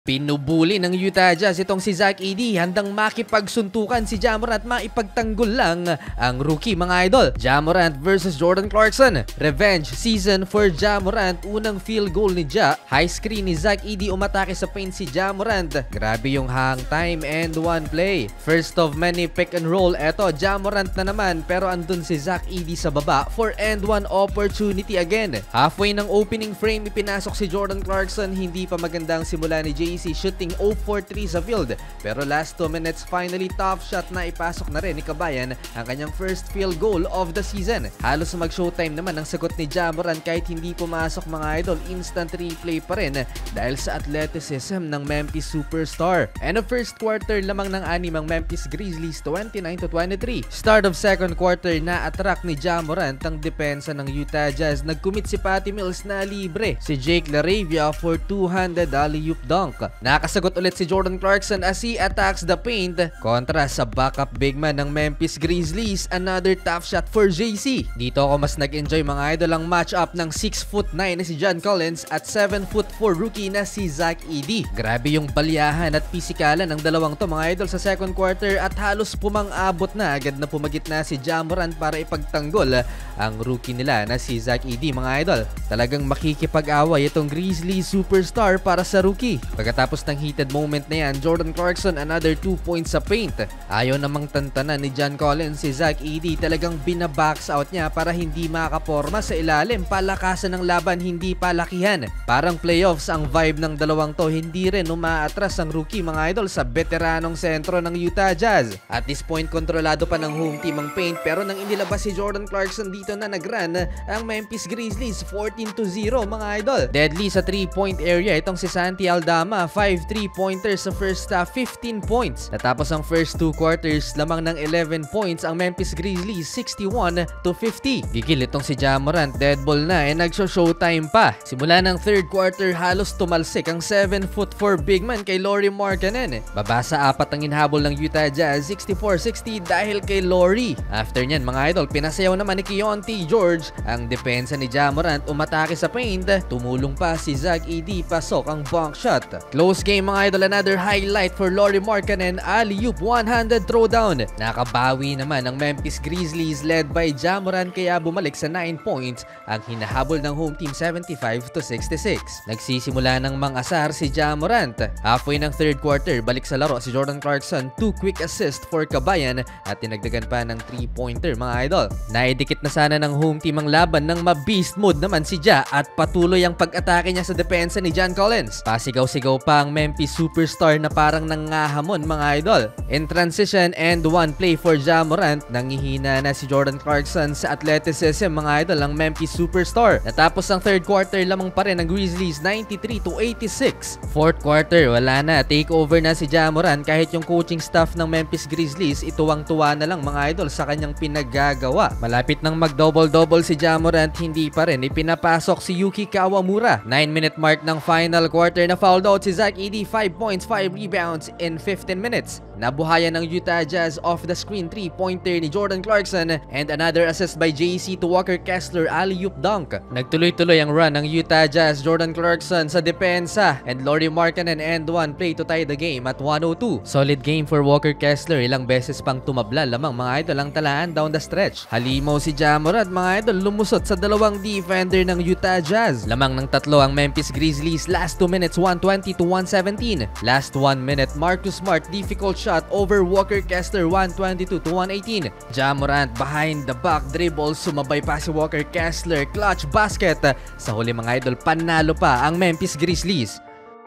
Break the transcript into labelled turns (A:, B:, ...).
A: Pinubuli ng Utah Jazz itong si Zach Edey, handang makipagsuntukan si Ja Morant, maipagtanggol lang ang rookie mga idol. Ja Morant versus Jordan Clarkson. Revenge season for Ja Morant. Unang field goal ni Ja. High screen ni Zach Edey, umatake sa paint si Ja Morant. Grabe yung hang time and one play. First of many pick and roll. Eto, Ja Morant na naman pero andun si Zach Edey sa baba for and one opportunity again. Halfway ng opening frame, ipinasok si Jordan Clarkson. Hindi pa magandang simula ni JC, shooting 0 for 3 sa field. Pero last 2 minutes, finally top shot na ipasok na rin ni Kabayan ang kanyang first field goal of the season. Halos mag-showtime naman ang sagot ni Ja Morant kahit hindi pumasok mga idol. Instant replay pa rin dahil sa athleticism ng Memphis superstar. And of first quarter lamang ng animang Memphis Grizzlies 29-23. Start of second quarter na attract ni Ja Morant ang depensa ng Utah Jazz. Nag-commit si Patty Mills na libre si Jake LaRavia for two-handed alley-oop dunk. Nakasagot ulit si Jordan Clarkson as he attacks the paint. Kontra sa backup big man ng Memphis Grizzlies, another tough shot for JC. Dito ako mas nag-enjoy mga idol ang match-up ng 6'9" na si John Collins at 7'4" rookie na si Zach Edey. Grabe yung balyahan at pisikalan ng dalawang to mga idol sa second quarter at halos pumang-abot na. Agad na pumagit na si Ja Morant para ipagtanggol ang rookie nila na si Zach Edey mga idol. Talagang makikipag-away itong Grizzlies superstar para sa rookie. Pagkatapos ng heated moment na yan, Jordan Clarkson another 2 points sa paint. Ayaw namang tantanan ni John Collins si Zach Edey. Talagang binabox out niya para hindi makaporma sa ilalim. Palakasan ng laban, hindi palakihan. Parang playoffs ang vibe ng dalawang to. Hindi rin umaatras ang rookie mga idol sa veteranong sentro ng Utah Jazz. At this point, kontrolado pa ng home team ang paint. Pero nang inilabas si Jordan Clarkson dito na nag-run ang Memphis Grizzlies 14-0 mga idol. Deadly sa 3-point area itong si Santi Aldama. 5 3-pointers sa first half, 15 points. Natapos ang first 2 quarters, lamang ng 11 points ang Memphis Grizzlies, 61-50. Gigil itong si Ja Morant, dead ball na nagsho-showtime pa. Simula ng third quarter, halos tumalsik ang 7'4" big man kay Lauri Markkanen. Babasa 4 ang inhabol ng Utah Jazz, 64-60 dahil kay Lauri. After nyan mga idol, pinasayaw naman ni Keyonte George ang depensa ni Ja Morant, umatake sa paint. Tumulong pa si Zach Edey, pasok ang bank shot. Close game mga idol, another highlight for Lauri Markkanen, alley-oop one-handed throwdown. Nakabawi naman ang Memphis Grizzlies led by Ja Morant kaya bumalik sa 9 points ang hinahabol ng home team 75-66. Nagsisimula ng mang-asar si Ja Morant. Halfway ng third quarter, balik sa laro si Jordan Clarkson, 2 quick assist for Kabayan at tinagdagan pa ng 3-pointer mga idol. Naidikit na sana ng home team ang laban ng ma-beast mode naman si Ja at patuloy ang pag-atake niya sa depensa ni John Collins. Pasigaw-sigaw pa ang Memphis superstar na parang nangahamon mga idol. In transition and one play for Ja Morant, nangihina na si Jordan Clarkson sa athleticism mga idol ang Memphis superstar. Natapos ang third quarter, lamang pa rin ang Grizzlies 93-86. Fourth quarter, wala na, take over na si Ja Morant kahit yung coaching staff ng Memphis Grizzlies ituwang-tuwa na lang mga idol sa kanyang pinaggagawa. Malapit nang mag-double-double si Ja Morant, hindi pa rin ipinapasok si Yuki Kawamura. 9-minute mark ng final quarter na fouled out si Zach Edey, 5 points, 5 rebounds in 15 minutes. Nabuhayan ng Utah Jazz off the screen 3-pointer ni Jordan Clarkson and another assist by JC to Walker Kessler alley-oop dunk. Nagtuloy-tuloy ang run ng Utah Jazz, Jordan Clarkson sa depensa and Lauri Markkanen and one play to tie the game at 102. Solid game for Walker Kessler, ilang beses pang tumabla lamang mga idol ang talaan down the stretch. Halimaw si Ja Morant mga idol, lumusot sa dalawang defender ng Utah Jazz. Lamang ng tatlo ang Memphis Grizzlies, last 2 minutes 120-117. Last 1 minute, Marcus Smart difficult shot over Walker Kessler, 122-118. Ja Morant behind the back dribble, sumabay pa si Walker Kessler, clutch basket. Sa huli mga idol, panalo pa ang Memphis Grizzlies.